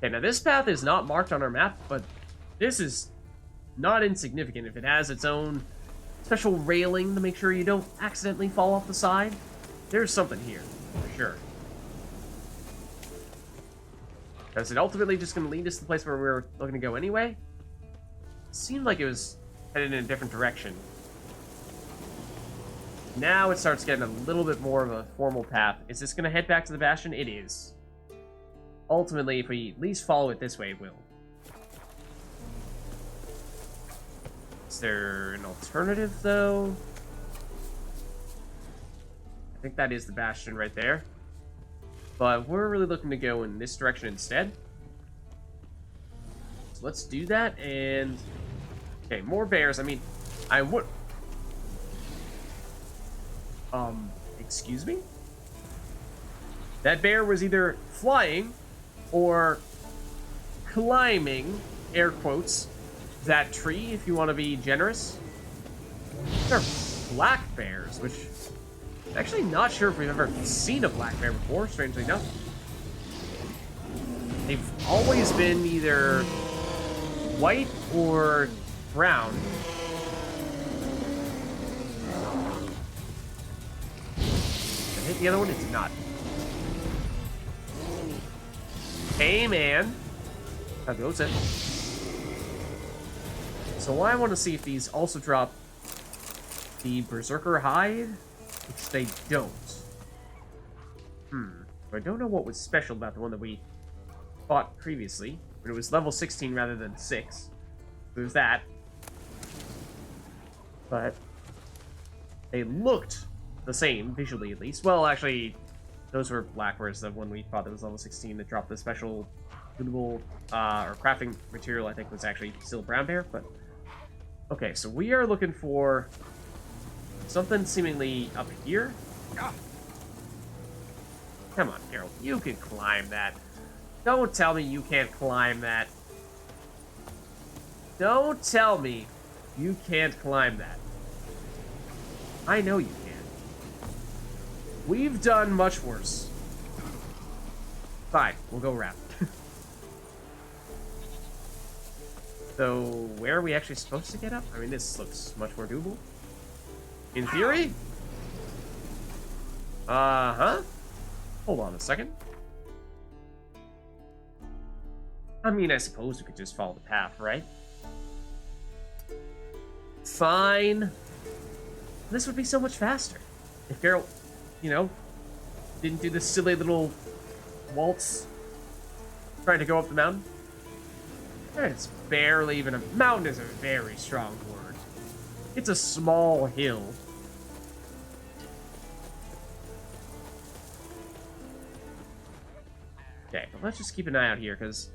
Okay, now this path is not marked on our map, but this is not insignificant if it has its own special railing to make sure you don't accidentally fall off the side. There's something here, for sure. Is it ultimately just going to lead us to the place where we were looking to go anyway? It seemed like it was headed in a different direction. Now it starts getting a little bit more of a formal path. Is this going to head back to the Bastion? It is. Ultimately, if we at least follow it this way, it will. Is there an alternative, though? I think that is the Bastion right there. But we're really looking to go in this direction instead. So let's do that, and... Okay, more bears. I mean, I would... excuse me? That bear was either flying or climbing, air quotes, that tree, if you want to be generous. They're black bears, which I'm actually not sure if we've ever seen a black bear before, strangely enough. They've always been either white or brown. Did I hit the other one? It did not. Hey, man. That goes in. So I want to see if these also drop the Berserker hide, which they don't. I don't know what was special about the one that we fought previously, but it was level 16 rather than 6. There's that. But they looked the same, visually at least. Well, actually, those were black, whereas the one we fought that was level 16 that dropped the special lootable or crafting material, I think, was actually still brown bear, but... Okay, so we are looking for something seemingly up here. Come on, Carol, you can climb that. Don't tell me you can't climb that. Don't tell me you can't climb that. I know you can. We've done much worse. Fine, we'll go around. So, where are we actually supposed to get up? I mean, this looks much more doable. In theory? Uh-huh. Hold on a second. I mean, I suppose we could just follow the path, right? Fine. This would be so much faster. If Geralt, you know, didn't do this silly little waltz trying to go up the mountain. It's barely even a... Mountain is a very strong word. It's a small hill. Okay, but let's just keep an eye out here, because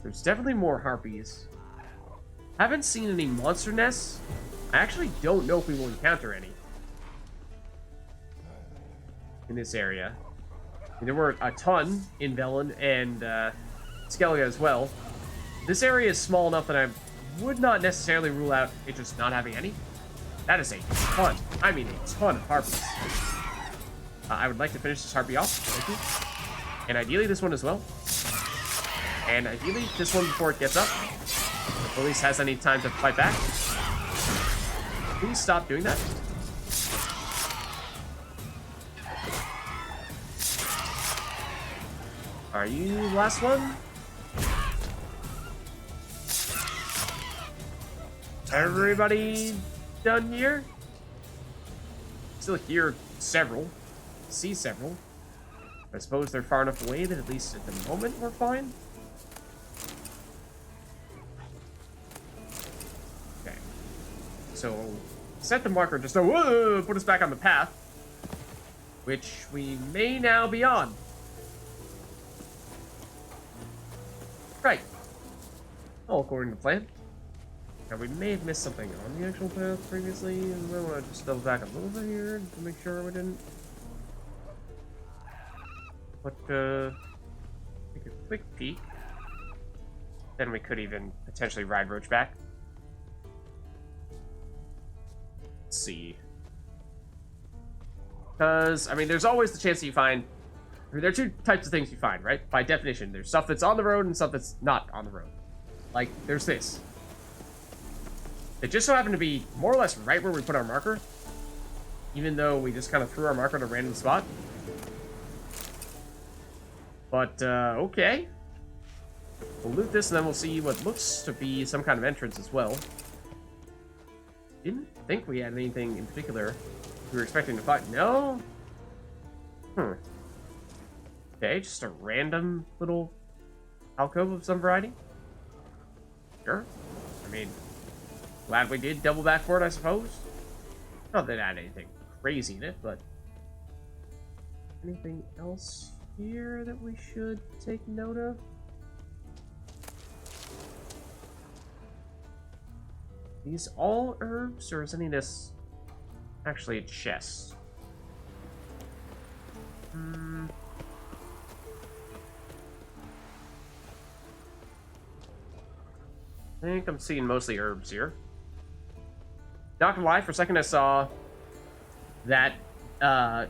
there's definitely more harpies. Haven't seen any monster nests. I actually don't know if we will encounter any in this area. I mean, there were a ton in Velen and Skellige as well. This area is small enough that I would not necessarily rule out it just not having any. That is a ton. I mean, a ton of harpies. I would like to finish this harpy off. Thank you. And ideally this one as well. And ideally this one before it gets up. Or at least has any time to fight back. Please stop doing that. Are you the last one? Everybody done here? Still hear several. See several. I suppose they're far enough away that at least at the moment we're fine. Okay. So, set the marker just to put us back on the path. Which we may now be on. Right. All according to plan. Now, we may have missed something on the actual path previously, and I want to just double back a little bit here to make sure we didn't. But, take a quick peek. Then we could even potentially ride Roach back. Let's see. Because, I mean, there's always the chance that you find I mean, there are two types of things you find, right? By definition, there's stuff that's on the road and stuff that's not on the road. Like, there's this. It just so happened to be more or less right where we put our marker, even though we just kind of threw our marker at a random spot. But, okay. We'll loot this, and then we'll see what looks to be some kind of entrance as well. Didn't think we had anything in particular we were expecting to find. No? Okay, just a random little alcove of some variety. Sure. I mean, glad we did double back for it, I suppose. Not that it had anything crazy in it, but... anything else here that we should take note of? These all herbs, or is any of this actually a chest? I think I'm seeing mostly herbs here. Not gonna lie, for a second I saw that that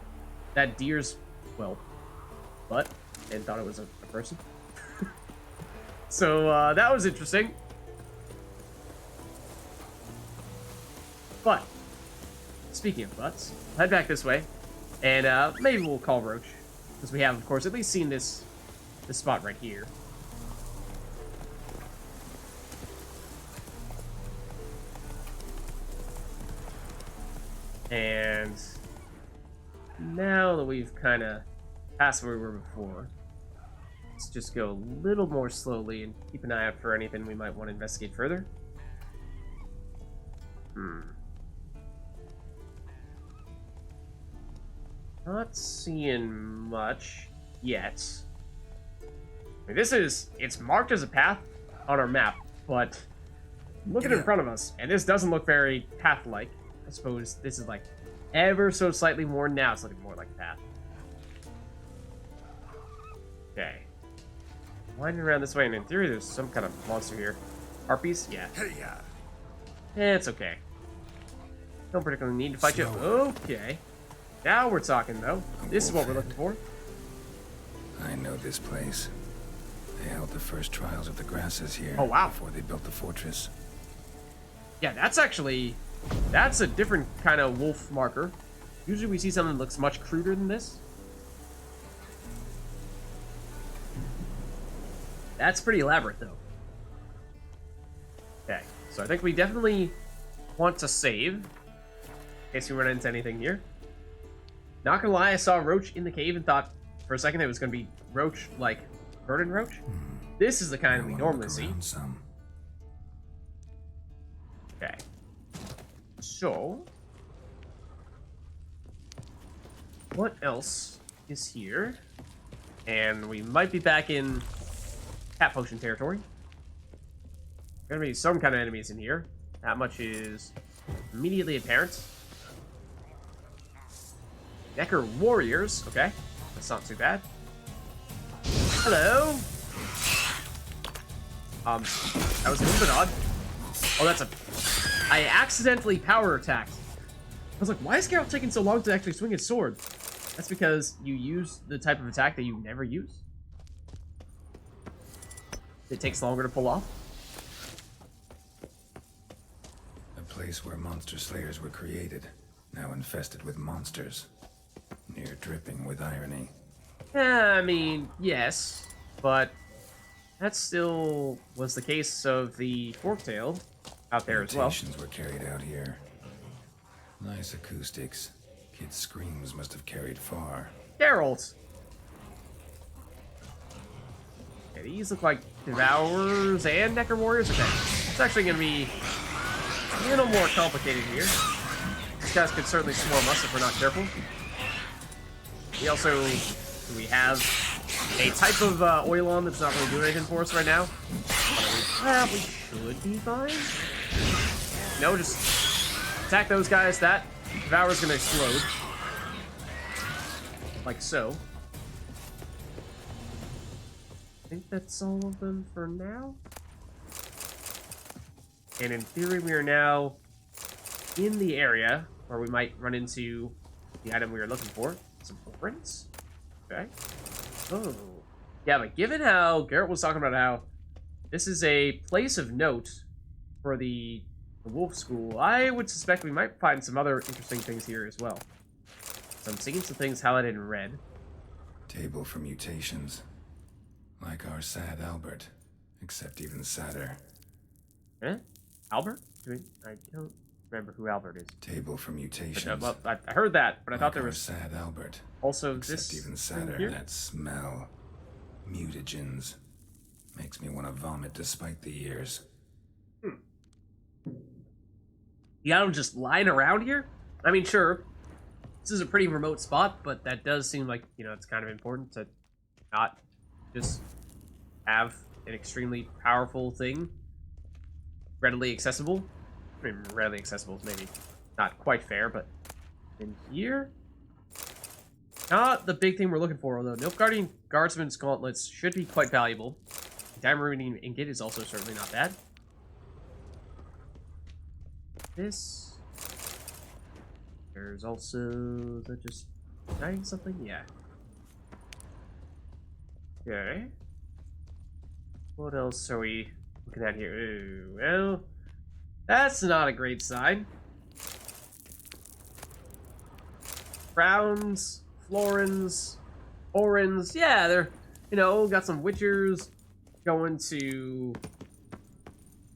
deer's, well, butt, and thought it was a person. So that was interesting. But speaking of butts, we'll head back this way, and maybe we'll call Roach, because we have, of course, at least seen this spot right here. And now that we've kind of passed where we were before, let's just go a little more slowly and keep an eye out for anything we might want to investigate further. Not seeing much yet. I mean, it's marked as a path on our map, but looking in front of us, and this doesn't look very path-like. I suppose this is like ever so slightly more. Now it's looking more like a path. Okay. Winding around this way, and in theory there's some kind of monster here. Harpies? Yeah. It's okay. Don't particularly need to fight you. Okay. Now we're talking, though. This is what we're looking for. I know this place. They held the first trials of the grasses here. Oh, wow. Before they built the fortress. Yeah, that's a different kind of wolf marker. Usually we see something that looks much cruder than this. That's pretty elaborate, though. Okay, so I think we definitely want to save, in case we run into anything here. Not gonna lie, I saw Roach in the cave and thought for a second it was gonna be Roach, like Verdant Roach. This is the kind we normally see. Okay. So, what else is here? And we might be back in cat potion territory. Gonna be some kind of enemies in here. That much is immediately apparent. Necker warriors. Okay, that's not too bad. Hello. That was a little bit odd. Oh, that's a... I accidentally power attacked. I was like, why is Geralt taking so long to actually swing his sword? That's because you use the type of attack that you never use. It takes longer to pull off. A place where monster slayers were created, now infested with monsters. Near dripping with irony. I mean, yes, but that still was the case of the Forktail out there as well. Meditations were carried out here. Nice acoustics. Kids' screams must have carried far. Geralt! Okay, these look like Devourers and Necker Warriors. Okay, it's actually going to be a little more complicated here. These guys could certainly swarm us if we're not careful. We have a type of oil on that's not really doing anything for us right now. But we should be fine. No, just attack those guys. That Devourer's gonna explode. Like so. I think that's all of them for now. And in theory, we are now in the area where we might run into the item we were looking for. Some footprints. Okay. Oh. Yeah, but given how Garrett was talking about how this is a place of note for the Wolf School, I would suspect we might find some other interesting things here as well. So I'm seeing some things highlighted in red. Table for mutations. Like our sad Albert, except even sadder. Eh? Albert? I don't remember who Albert is. Table for mutations. Well, I heard that, but I like thought there our was sad Albert. also Except this even thing sadder. here. That smell. Mutagens. Makes me want to vomit despite the years. You got them just lying around here? I mean, sure, this is a pretty remote spot, but that does seem like, you know, it's kind of important to not just have an extremely powerful thing readily accessible. I mean, readily accessible is maybe not quite fair, but in here, not the big thing we're looking for, although Nilfgaardian Guardsman's Gauntlets should be quite valuable. Diamond Ingot is also certainly not bad. This... There's also... Is that just dying something? Yeah. Okay. What else are we looking at here? Ooh, well... That's not a great sign. Browns, Florins, Orins. Yeah, they're, you know, got some Witchers going to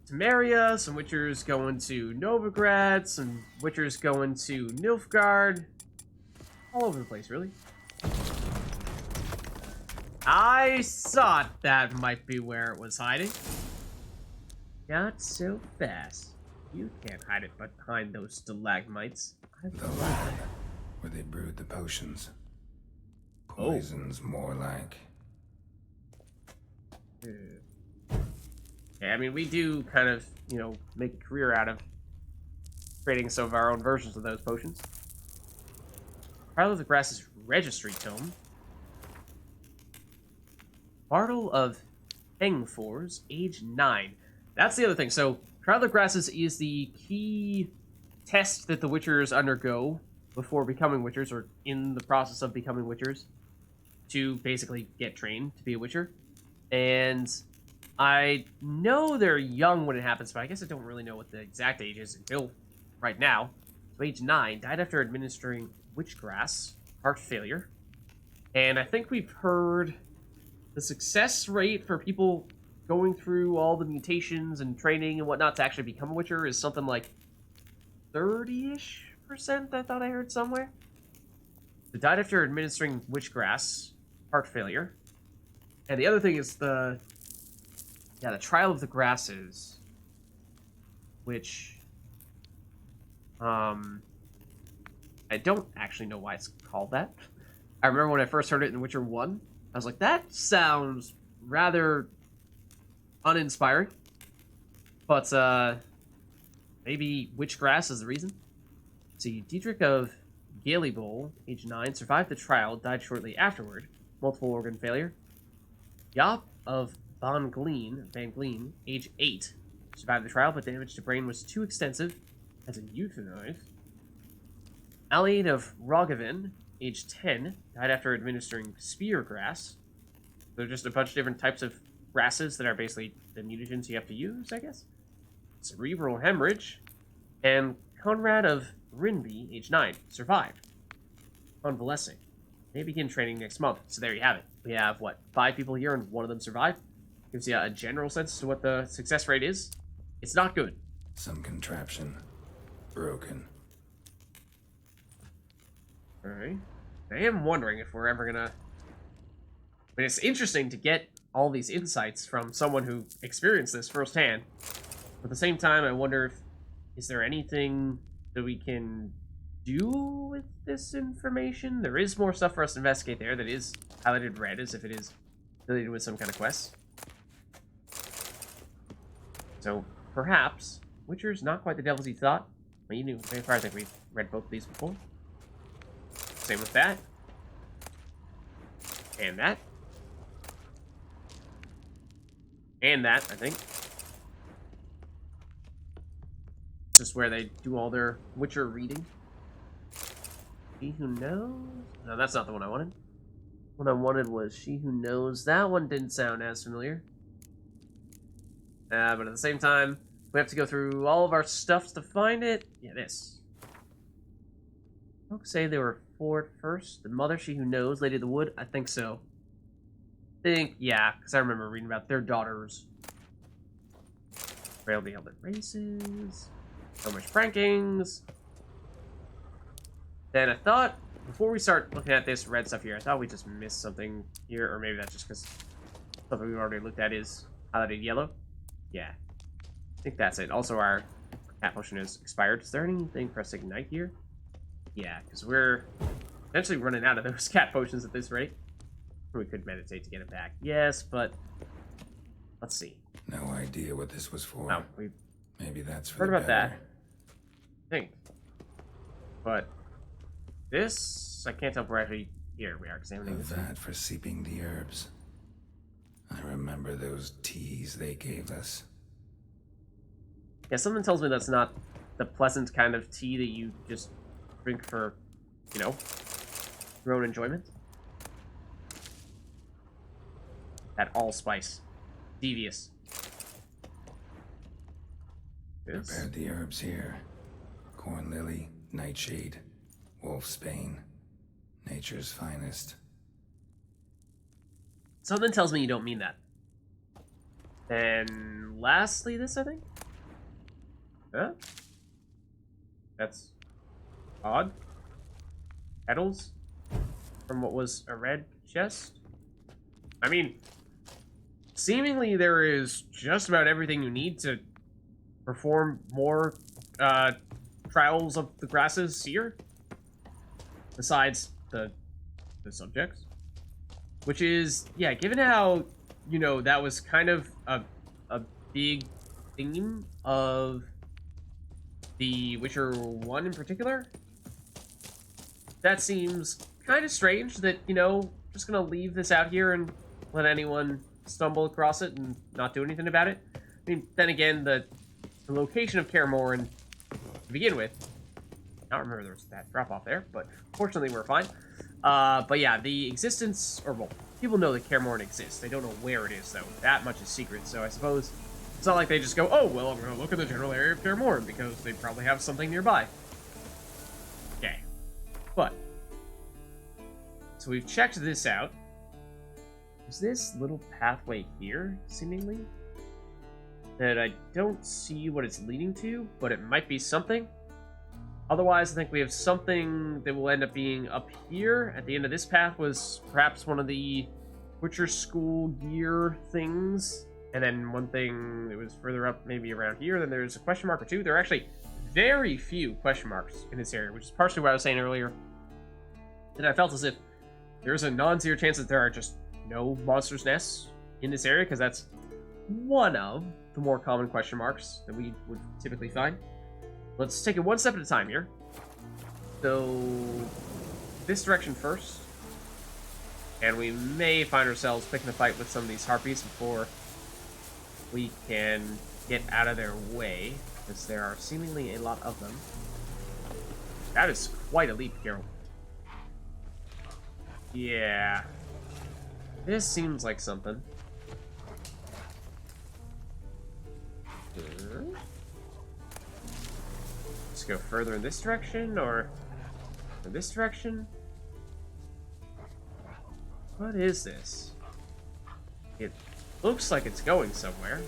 Temeria, some Witchers going to Novigrad, some Witchers going to Nilfgaard. All over the place, really. I thought that might be where it was hiding. Not so fast. You can't hide it behind those stalagmites. The lab, where they brewed the potions. Poisons, more like. Yeah, I mean, we do kind of, you know, make a career out of creating some of our own versions of those potions. Trial of the Grass's Registry Tome. Bartle of Hengfors, age 9. That's the other thing. So, Trial of the Grasses is the key test that the Witchers undergo before becoming Witchers, or in the process of becoming Witchers, to basically get trained to be a Witcher. And I know they're young when it happens, but I guess I don't really know what the exact age is until right now. So age 9, died after administering witchgrass, heart failure. And I think we've heard the success rate for people going through all the mutations and training and whatnot to actually become a Witcher is something like 30-ish%, I thought I heard somewhere. So died after administering witchgrass, heart failure. And the other thing is the Trial of the Grasses, which I don't actually know why it's called that. I remember when I first heard it in Witcher 1, I was like, that sounds rather uninspiring. But maybe witchgrass is the reason. See, Diedrich of Galibol, age 9, survived the trial, died shortly afterward. Multiple organ failure. Yop of Van Gleen, age 8, survived the trial, but damage to brain was too extensive as a euthanized. Allied of Roggevin, age 10, died after administering spear grass. They're just a bunch of different types of grasses that are basically the mutagens you have to use, I guess. Cerebral hemorrhage. And Conrad of Rinby, age 9, survived. Convalescing. They begin training next month, so there you have it. We have, what, 5 people here and one of them survived? Gives you a general sense as to what the success rate is. It's not good. Some contraption. Broken. Alright. I am wondering if we're ever gonna... I mean, it's interesting to get all these insights from someone who experienced this firsthand. But at the same time, I wonder if... Is there anything that we can do with this information? There is more stuff for us to investigate there that is highlighted red, as if it is related with some kind of quest. So, perhaps, Witcher's not quite the devil's he thought. But you knew, I think we've read both of these before. Same with that. And that. And that, I think. This is where they do all their Witcher reading. He who knows? No, that's not the one I wanted. What I wanted was She Who Knows. That one didn't sound as familiar. But at the same time, we have to go through all of our stuff to find it. Yeah, this. Folks say they were four at first. The mother, She Who Knows, Lady of the Wood. I think so. Yeah, because I remember reading about their daughters. Rarely held at races. So much prankings. Then I thought, before we start looking at this red stuff here, I thought we just missed something here, or maybe that's just because something we've already looked at is highlighted yellow. Yeah, I think that's it. Also, our cat potion is expired. Is there anything for us to ignite here? Yeah, because we're eventually running out of those cat potions at this rate. We could meditate to get it back. Yes, but let's see. No idea what this was for. Oh, we Maybe that's for heard the about that. better. I think. But this, I can't tell if we're actually here. We are examining A this. vat for seeping the herbs. I remember those teas they gave us. Yeah, something tells me that's not the pleasant kind of tea that you just drink for, you know, your own enjoyment. That allspice. Devious. This. Prepared the herbs here. Corn lily, nightshade, wolfsbane, nature's finest. Something tells me you don't mean that. And lastly, this, I think? Huh? That's odd. Petals from what was a red chest? I mean, seemingly there is just about everything you need to perform more trials of the grasses here. Besides the subjects. Which is, yeah, given how, you know, that was kind of a big theme of the Witcher 1 in particular, that seems kind of strange that, you know, just gonna leave this out here and let anyone stumble across it and not do anything about it. I mean, then again, the location of Kaer Morhen to begin with, I don't remember there was that drop off there, but fortunately we're fine. But yeah, the existence, or well, people know that Kaer Morhen exists. They don't know where it is, though. That much is secret, so I suppose it's not like they just go, oh, well, I'm going to look at the general area of Kaer Morhen, because they probably have something nearby. Okay. But, so we've checked this out. Is this little pathway here, seemingly? That I don't see what it's leading to, but it might be something. Otherwise, I think we have something that will end up being up here. At the end of this path was perhaps one of the Witcher School gear things. And then one thing that was further up, maybe around here. Then there's a question mark or two. There are actually very few question marks in this area, which is partially what I was saying earlier. And I felt as if there's a non-zero chance that there are just no monsters' nests in this area, because that's one of the more common question marks that we would typically find. Let's take it one step at a time here. So, this direction first. And we may find ourselves picking a fight with some of these harpies before we can get out of their way, because there are seemingly a lot of them. That is quite a leap, Carol. Yeah. This seems like something. Let's go further in this direction, or in this direction? What is this? It looks like it's going somewhere.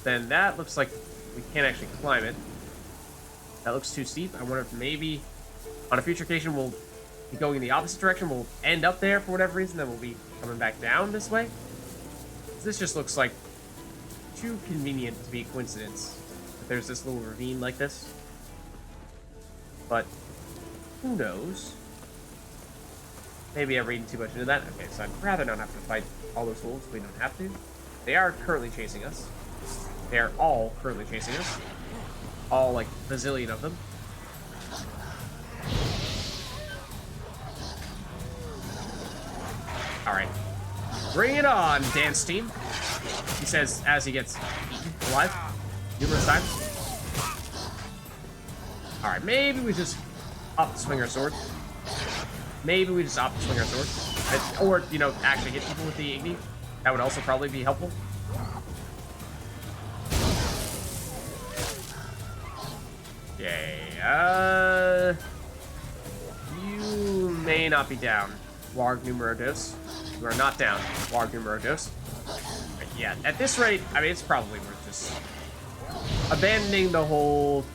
Then that looks like we can't actually climb it. That looks too steep. I wonder if maybe on a future occasion we'll be going in the opposite direction. We'll end up there for whatever reason, then we'll be coming back down this way. This just looks like too convenient to be a coincidence. That there's this little ravine like this. But who knows? Maybe I'm reading too much into that. Okay, so I'd rather not have to fight all those wolves if we don't have to. They are currently chasing us. They are all currently chasing us. All, like, bazillion of them. Alright. Bring it on, dance team. He says as he gets eaten alive numerous times. Alright, maybe we just opt to swing our sword. Maybe we just opt to swing our sword. Or, you know, actually hit people with the Igni. That would also probably be helpful. Okay, you may not be down, Warg numero dos. You are not down, Warg numero dos. But yeah, at this rate, I mean, it's probably worth just abandoning the whole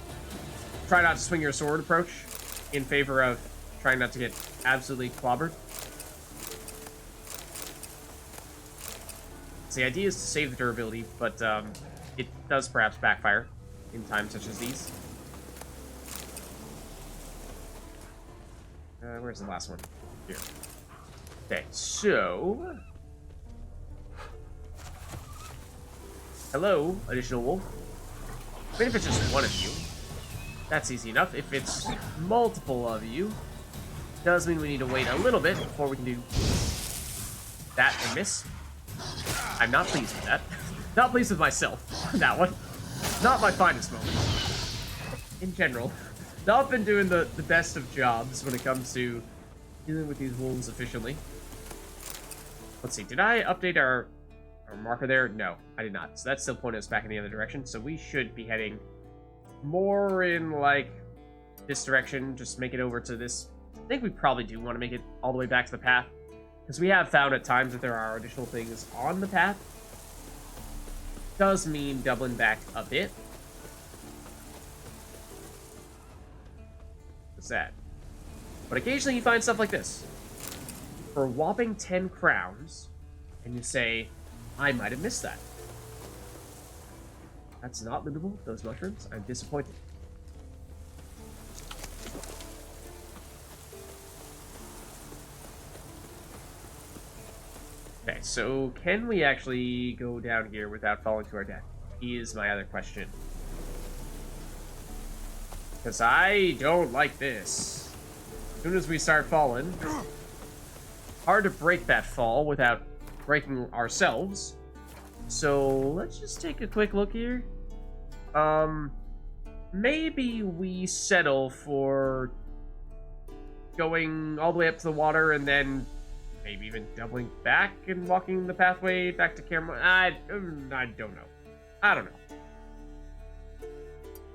try not to swing your sword approach in favor of trying not to get absolutely clobbered. So the idea is to save the durability, but it does perhaps backfire in times such as these. Where's the last one? Here. Okay, so... Hello, additional wolf. I mean, if it's just one of you, that's easy enough. If it's multiple of you, does mean we need to wait a little bit before we can do that and miss. I'm not pleased with that. Not pleased with myself on that one. Not my finest moment. In general. Not been doing the best of jobs when it comes to dealing with these wolves efficiently. Let's see, did I update our marker there? No, I did not. So that's still pointing us back in the other direction. So we should be heading more in, like, this direction. Just make it over to this. I think we probably do want to make it all the way back to the path. Because we have found at times that there are additional things on the path. Does mean doubling back a bit. What's that? But occasionally you find stuff like this. For a whopping 10 crowns, and you say, I might have missed that. That's not lootable, those mushrooms. I'm disappointed. Okay, so can we actually go down here without falling to our death? Is my other question. Because I don't like this. As soon as we start falling, hard to break that fall without breaking ourselves. So let's just take a quick look here. Maybe we settle for going all the way up to the water and then maybe even doubling back and walking the pathway back to Cameron. I don't know. I don't know.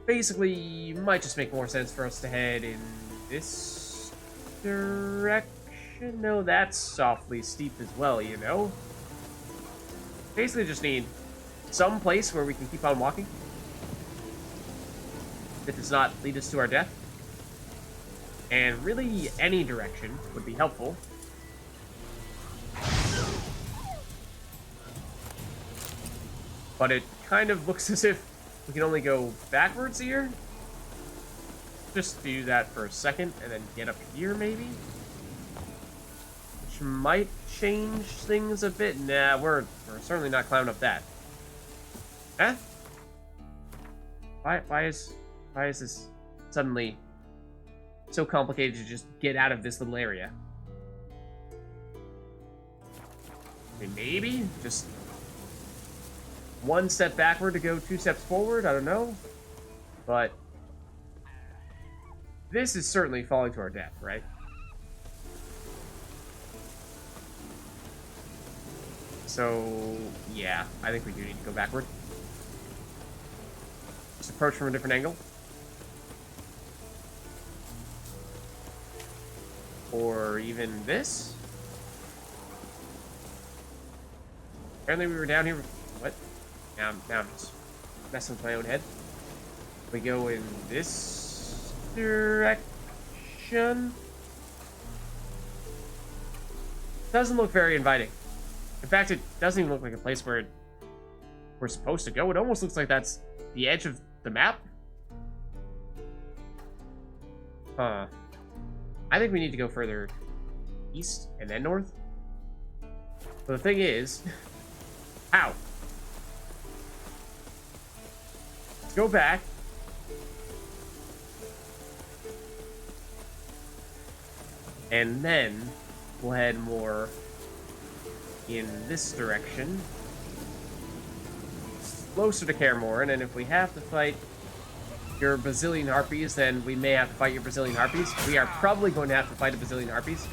Basically, might just make more sense for us to head in this direction. No, that's softly steep as well, you know? Basically just need some place where we can keep on walking. That does not lead us to our death. And really, any direction would be helpful. But it kind of looks as if we can only go backwards here. Just do that for a second and then get up here, maybe? Which might change things a bit. Nah, we're certainly not climbing up that. Huh? Why is this suddenly so complicated to just get out of this little area? I mean, maybe just one step backward to go 2 steps forward. I don't know, but this is certainly falling to our death, right? So yeah, I think we do need to go backward. Just approach from a different angle. Or even this. Apparently we were down here. What? Now I'm just messing with my own head. We go in this direction. Doesn't look very inviting. In fact, it doesn't even look like a place where we're supposed to go. It almost looks like that's the edge of the map. Huh. I think we need to go further east and then north. But the thing is, how? Let's go back. And then we'll head more in this direction. Closer to Kaer, and if we have to fight your bazillion harpies, then we may have to fight your bazillion harpies. We are probably going to have to fight a bazillion harpies.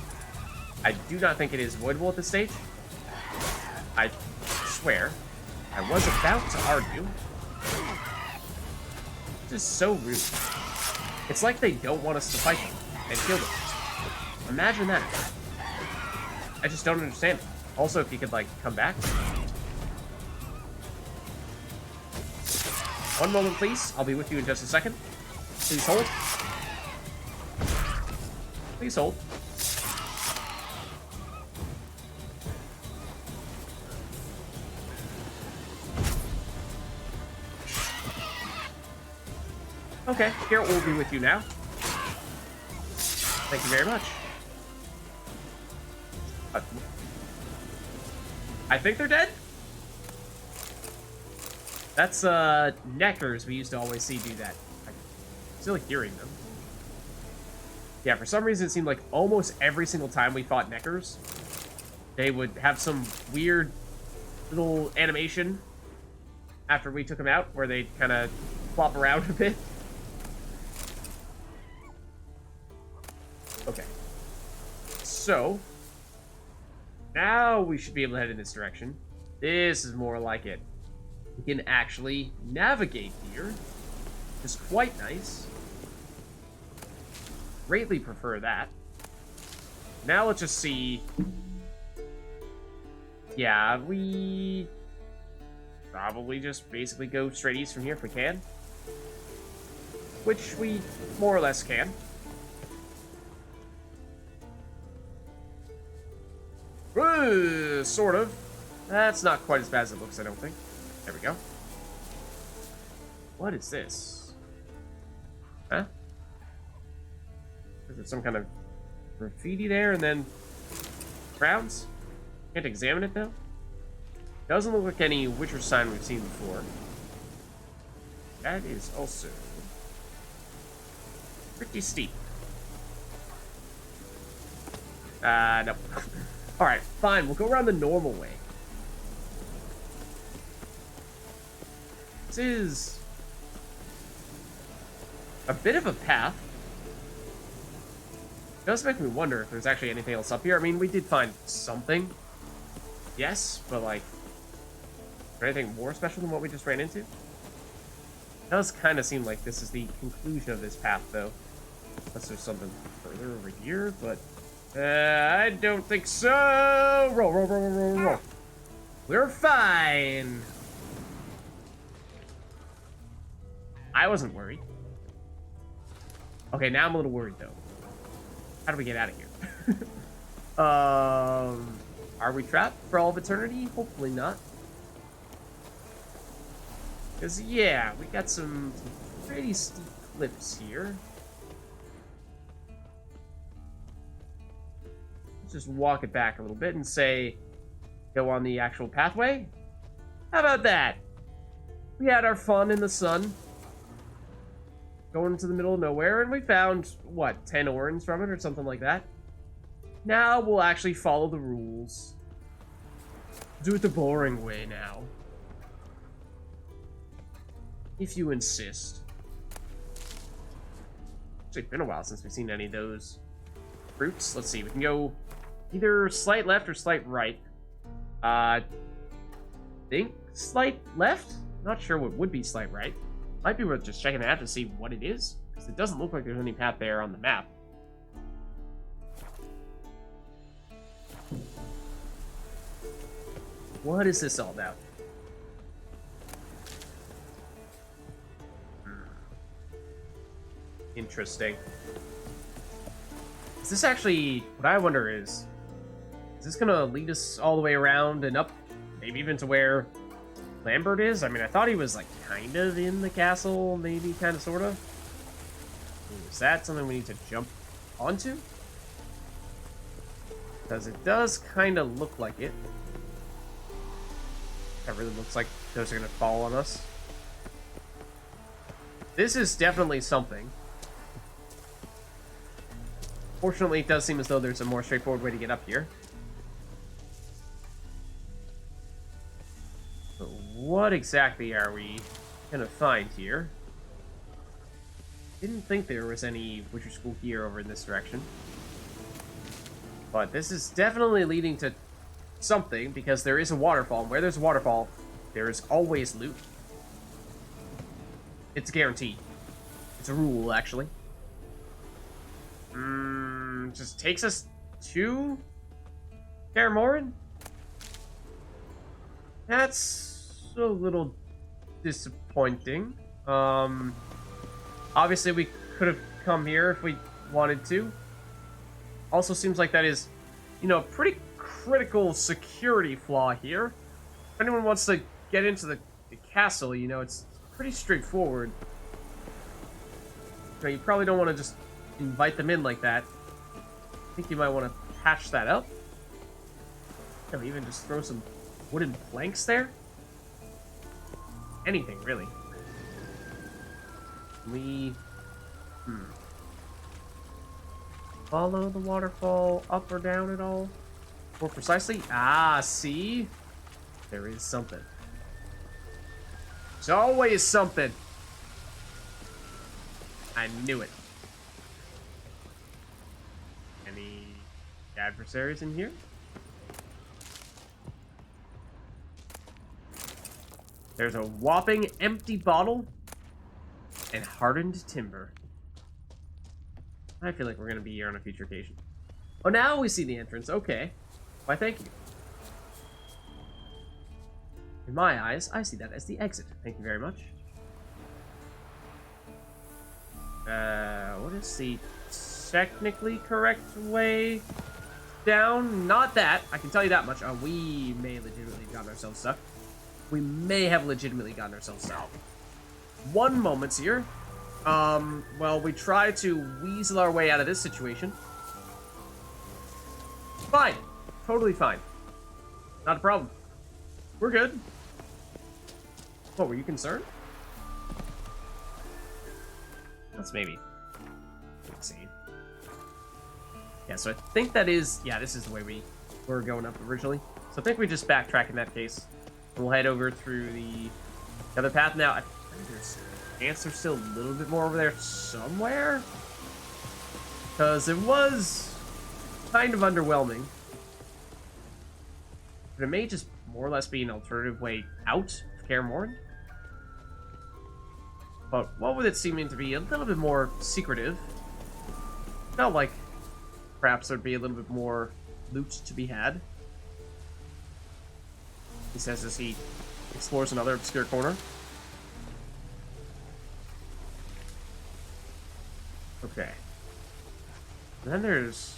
I do not think it is avoidable at this stage. I swear. I was about to argue. This is so rude. It's like they don't want us to fight them and kill them. Imagine that. I just don't understand. Also, if you could, like, come back. One moment, please. I'll be with you in just a second. Please hold. Please hold. Okay, Garrett will be with you now. Thank you very much. I think they're dead? That's, Neckers we used to always see do that. I'm still hearing them. Yeah, for some reason it seemed like almost every single time we fought Neckers, they would have some weird little animation after we took them out, where they'd kind of flop around a bit. Okay. So, now we should be able to head in this direction. This is more like it. We can actually navigate here, which is quite nice. Greatly prefer that. Now let's just see. Yeah, we probably just basically go straight east from here if we can. Which we more or less can. Sort of. That's not quite as bad as it looks, I don't think. There we go. What is this? Huh? Is there some kind of graffiti there and then crowds? Can't examine it though. Doesn't look like any Witcher sign we've seen before. That is also pretty steep. Nope. Alright, fine. We'll go around the normal way. This is a bit of a path. It does make me wonder if there's actually anything else up here. I mean, we did find something. Yes, but like, is there anything more special than what we just ran into? It does kind of seem like this is the conclusion of this path, though. Unless there's something further over here, but I don't think so. Roll, roll, roll, roll, roll, roll. We're fine. I wasn't worried. Okay, now I'm a little worried, though. How do we get out of here? Are we trapped for all of eternity? Hopefully not. Because, yeah, we got some pretty steep cliffs here. Let's just walk it back a little bit and say, go on the actual pathway. How about that? We had our fun in the sun. Going into the middle of nowhere, and we found, what, 10 orens from it or something like that? Now we'll actually follow the rules. Do it the boring way now. If you insist. Actually, it's been a while since we've seen any of those fruits. Let's see, we can go either slight left or slight right. Think slight left? Not sure what would be slight right. Might be worth just checking it out to see what it is, because it doesn't look like there's any path there on the map. What is this all about? Interesting. Is this actually... What I wonder is this gonna lead us all the way around and up, maybe even to where Lambert is? I mean, I thought he was, like, kind of in the castle, maybe, kind of, sort of. Is that something we need to jump onto? Because it does kind of look like it. That really looks like those are going to fall on us. This is definitely something. Fortunately, it does seem as though there's a more straightforward way to get up here. But what exactly are we going to find here? Didn't think there was any Witcher School gear over in this direction. But this is definitely leading to something, because there is a waterfall. And where there's a waterfall, there is always loot. It's a guarantee. It's a rule, actually. Just takes us to Kaer Morhen? That's a little disappointing. Obviously we could have come here if we wanted to. Also seems like that is, you know, a pretty critical security flaw here. If anyone wants to get into the castle, you know, it's pretty straightforward. You know, you probably don't want to just invite them in like that. I think you might want to patch that up. You know, even just throw some wooden planks there. Anything, really. We... follow the waterfall up or down at all? More precisely? Ah, see? There is something. There's always something. I knew it. Any adversaries in here? There's a whopping empty bottle and hardened timber. I feel like we're going to be here on a future occasion. Oh, now we see the entrance. Okay. Why, thank you. In my eyes, I see that as the exit. Thank you very much. What is the technically correct way down? Not that. I can tell you that much. Oh, we may legitimately have gotten ourselves stuck. We may have legitimately gotten ourselves stuck. One moment here. Well, we try to weasel our way out of this situation. Fine. Totally fine. Not a problem. We're good. What, were you concerned? That's maybe insane. Yeah, so I think that is... Yeah, this is the way we were going up originally. So I think we just backtrack in that case. And we'll head over through the other path. Now, I think there's a chance there's still a little bit more over there somewhere. Because it was kind of underwhelming. But it may just more or less be an alternative way out of Kaer Morhen. But what with it seeming to be a little bit more secretive, felt like perhaps there'd be a little bit more loot to be had. He says as he explores another obscure corner. Okay. And then there's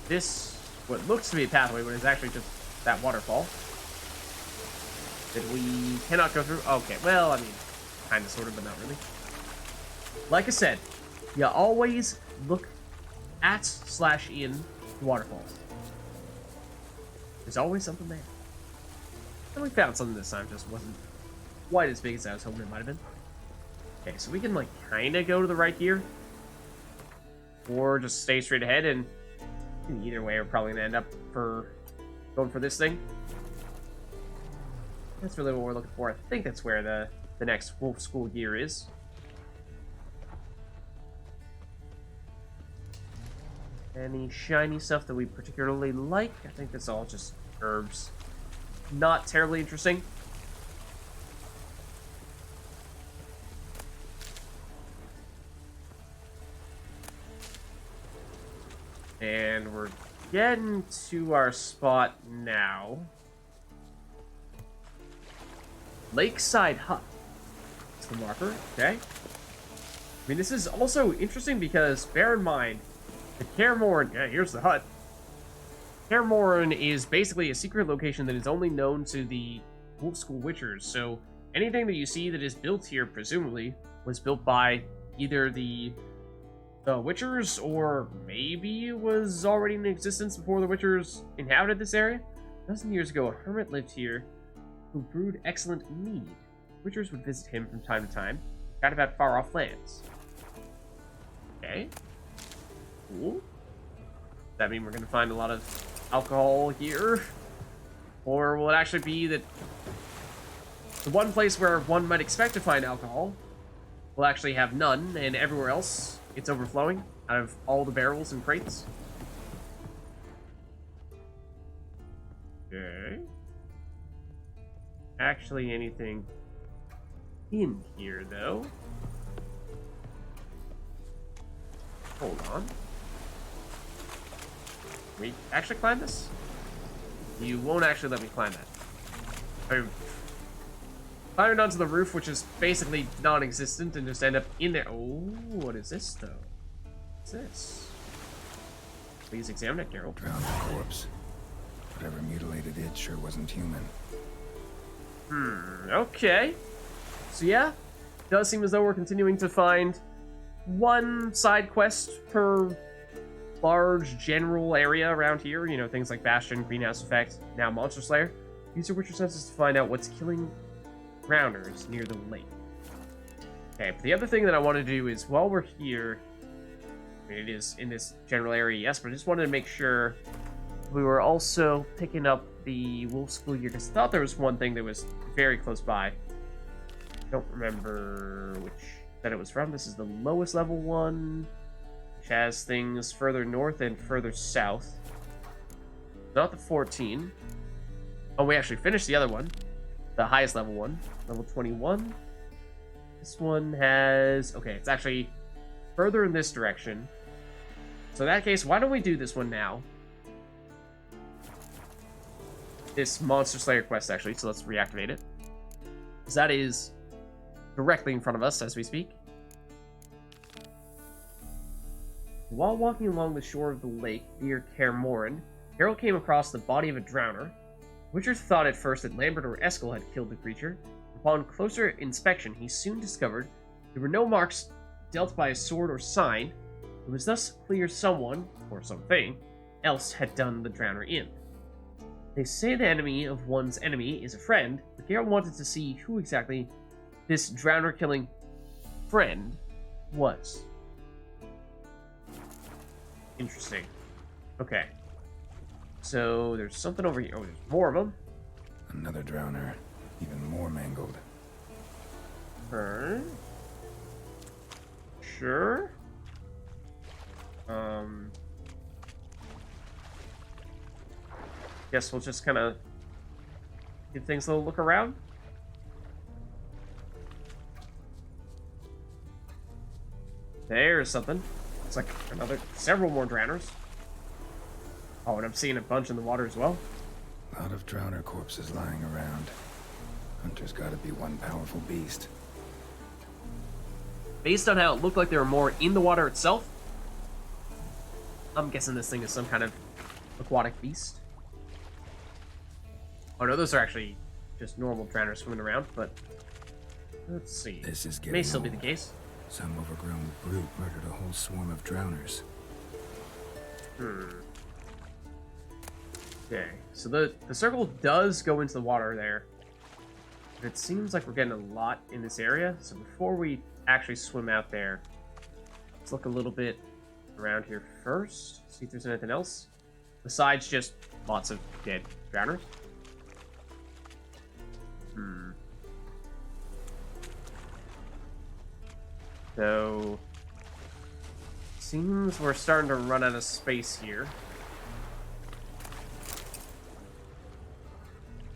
this, what looks to be a pathway, but is actually just that waterfall that we cannot go through. Okay, well, I mean, kind of, sort of, but not really. Like I said, you always look at/in the waterfalls. There's always something there. And we found something this time, just wasn't quite as big as I was hoping it might have been. Okay, so we can, like, kind of go to the right here. Or just stay straight ahead, and either way, we're probably going to end up going for this thing. That's really what we're looking for. I think that's where the next Wolf School gear is. Any shiny stuff that we particularly like? I think that's all just herbs. Not terribly interesting. And we're getting to our spot now. Lakeside Hut. That's the marker, okay? I mean, this is also interesting because, bear in mind, the Kaer Morhen... Yeah, here's the hut. Kaer Morhen is basically a secret location that is only known to the Wolf School Witchers, so anything that you see that is built here, presumably, was built by either the Witchers, or maybe it was already in existence before the Witchers inhabited this area. 1,000 years ago, a hermit lived here who brewed excellent mead. Witchers would visit him from time to time, kind of at far-off lands. Okay. Cool. Does that mean we're going to find a lot of alcohol here? Or will it actually be that the one place where one might expect to find alcohol will actually have none, and everywhere else it's overflowing out of all the barrels and crates? Okay. Actually, anything in here, though? Hold on. Can we actually climb this? You won't actually let me climb that. I climbed onto the roof, which is basically non-existent, and just end up in there. Oh, what is this, though? What's this? Please examine it, Geralt. Drowned corpse. Whatever mutilated it sure wasn't human. Okay. So yeah, does seem as though we're continuing to find one side quest per large general area around here. You know, things like Bastion, Greenhouse Effect, now Monster Slayer. Use your Witcher senses to find out what's killing drowners near the lake. Okay, but the other thing that I want to do is, while we're here, I mean, it is in this general area, yes, but I just wanted to make sure we were also picking up the Wolf School Gear, because I thought there was one thing that was very close by. I don't remember which that it was from. This is the lowest level one, which has things further north and further south. Not the 14. Oh, we actually finished the other one. The highest level one. Level 21. This one has... Okay, it's actually further in this direction. So in that case, why don't we do this one now? This Monster Slayer quest, actually, so let's reactivate it. Because that is directly in front of us as we speak. While walking along the shore of the lake near Kaer Morhen, Geralt came across the body of a drowner. Witcher thought at first that Lambert or Eskel had killed the creature. Upon closer inspection, he soon discovered there were no marks dealt by a sword or sign. It was thus clear someone, or something, else had done the drowner in. They say the enemy of one's enemy is a friend, but Geralt wanted to see who exactly this drowner-killing friend was. Interesting. Okay. So, there's something over here. Oh, there's more of them. Another drowner, even more mangled. Sure. Guess we'll just kind of give things a little look around. There's something. It's like several more drowners. Oh, and I'm seeing a bunch in the water as well. A lot of drowner corpses lying around. Hunter's gotta be one powerful beast. Based on how it looked like there were more in the water itself, I'm guessing this thing is some kind of aquatic beast. Oh no, those are actually just normal drowners swimming around, but let's see. This is getting may still be old. the case. Some overgrown brute murdered a whole swarm of drowners. Okay, so the circle does go into the water there. But it seems like we're getting a lot in this area, so before we actually swim out there, let's look a little bit around here first, see if there's anything else. Besides just lots of dead drowners. So, seems we're starting to run out of space here.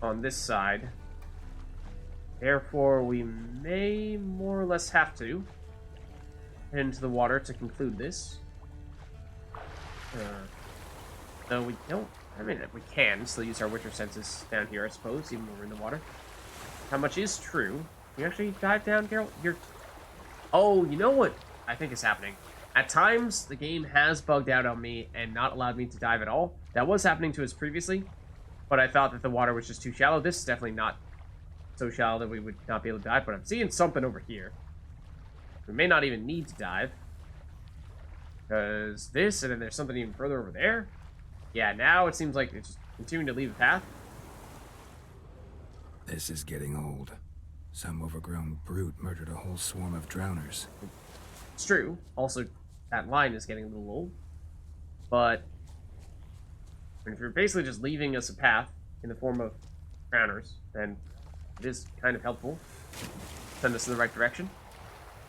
On this side. Therefore, we may more or less have to head into the water to conclude this. No, we don't. I mean, we can still use our Witcher senses down here, I suppose, even when we're in the water. How much is true? You actually dive down, Geralt? Oh, you know what I think is happening? At times, the game has bugged out on me and not allowed me to dive at all. That was happening to us previously, but I thought that the water was just too shallow. This is definitely not so shallow that we would not be able to dive, but I'm seeing something over here. We may not even need to dive. Because this, and then there's something even further over there. Yeah, now it seems like it's just continuing to leave a path. This is getting old. Some overgrown brute murdered a whole swarm of drowners. It's true. Also, that line is getting a little old. But if you're basically just leaving us a path in the form of drowners, then it is kind of helpful. Send us in the right direction.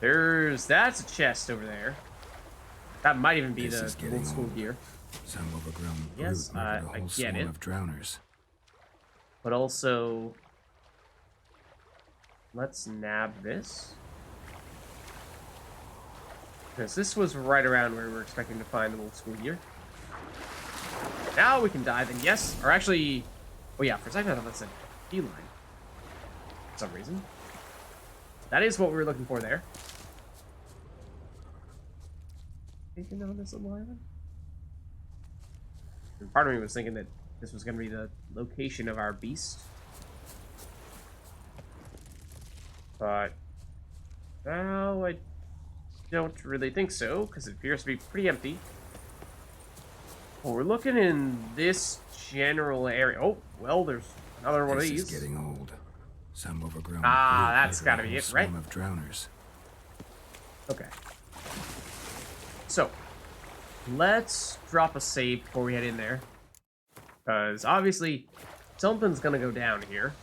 That's a chest over there. That might even be the old school gear. Some overgrown brute Yes, murdered a I whole get swarm it. of drowners. But also, let's nab this. Because this was right around where we were expecting to find the wolf school here. Now we can dive, and yes, or actually, oh yeah, for a second I thought that said feline. For some reason. That is what we were looking for there. Thinking on this little island? And part of me was thinking that this was going to be the location of our beast. But now I don't really think so, because it appears to be pretty empty. Well, we're looking in this general area. Oh, well, there's another one of these. This is getting old. Some overgrown. Ah, that's got to be it, right? Swarm of drowners. Okay. So, let's drop a save before we head in there. Because, obviously, something's going to go down here.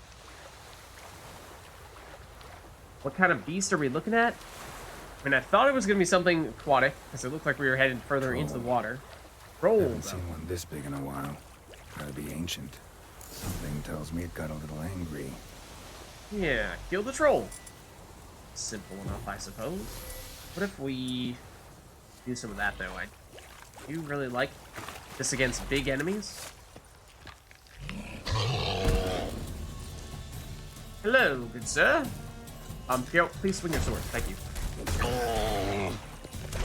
What kind of beast are we looking at? I mean, I thought it was going to be something aquatic, because it looked like we were heading further into the water. Troll, Haven't seen one this big in a while. Gotta be ancient. Something tells me it got a little angry. Yeah, kill the troll. Simple enough, I suppose. What if we do some of that, though? I do really like this against big enemies. Hello, good sir. Please swing your sword. Thank you.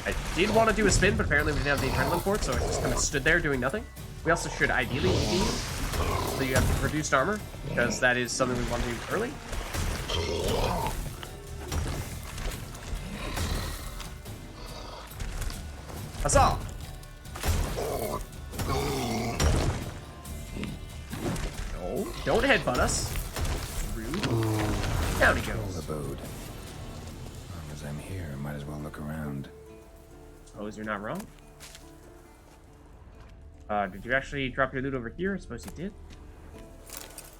I did want to do a spin, but apparently we didn't have the adrenaline for it, so I just kind of stood there doing nothing. We also should ideally heal, so you have reduced armor, because that is something we want to do early. Huzzah! No, don't headbutt us. Rude. Down he goes. Abode. As long as I'm here, might as well look around. Suppose you're not wrong. Did you actually drop your loot over here? I suppose you did.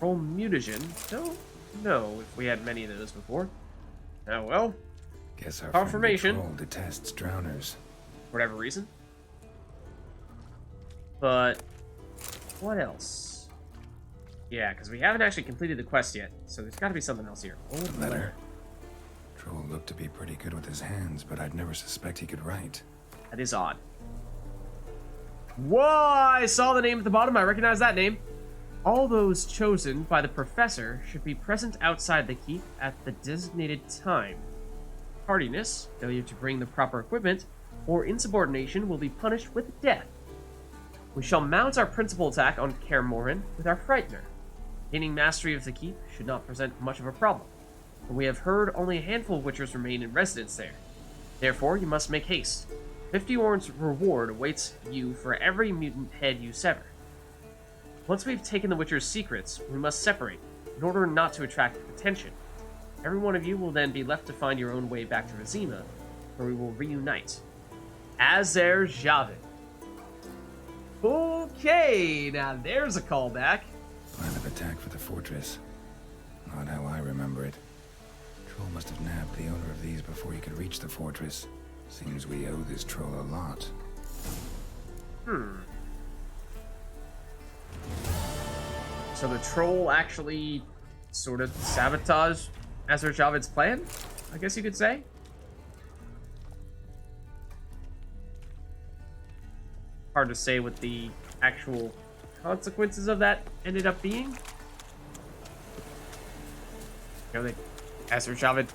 Roll mutagen. Don't know if we had many of those before. Oh well. Guess our Confirmation. troll detests drowners. For whatever reason. But what else? Yeah, because we haven't actually completed the quest yet, so there's got to be something else here. Old letter. Troll looked to be pretty good with his hands, but I'd never suspect he could write. That is odd. Whoa! I saw the name at the bottom. I recognize that name. All those chosen by the professor should be present outside the keep at the designated time. Tardiness, failure to bring the proper equipment, or insubordination will be punished with death. We shall mount our principal attack on Kaer Morhen with our Frightener. Gaining mastery of the keep should not present much of a problem, for we have heard only a handful of witchers remain in residence there. Therefore, you must make haste. 50 orange reward awaits you for every mutant head you sever. Once we've taken the Witcher's secrets, we must separate, in order not to attract attention. Every one of you will then be left to find your own way back to Vizima, where we will reunite. Azer Javed. Okay, now there's a callback. Plan of attack for the fortress. Not how I remember it. Troll must have nabbed the owner of these before he could reach the fortress. Seems we owe this troll a lot. So the troll actually sort of sabotaged Azer Javed's plan, I guess you could say? Hard to say what the actual consequences of that ended up being. You know, Azer Javed,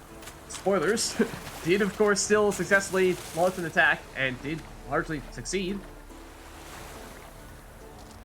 spoilers, did of course still successfully launch an attack and did largely succeed.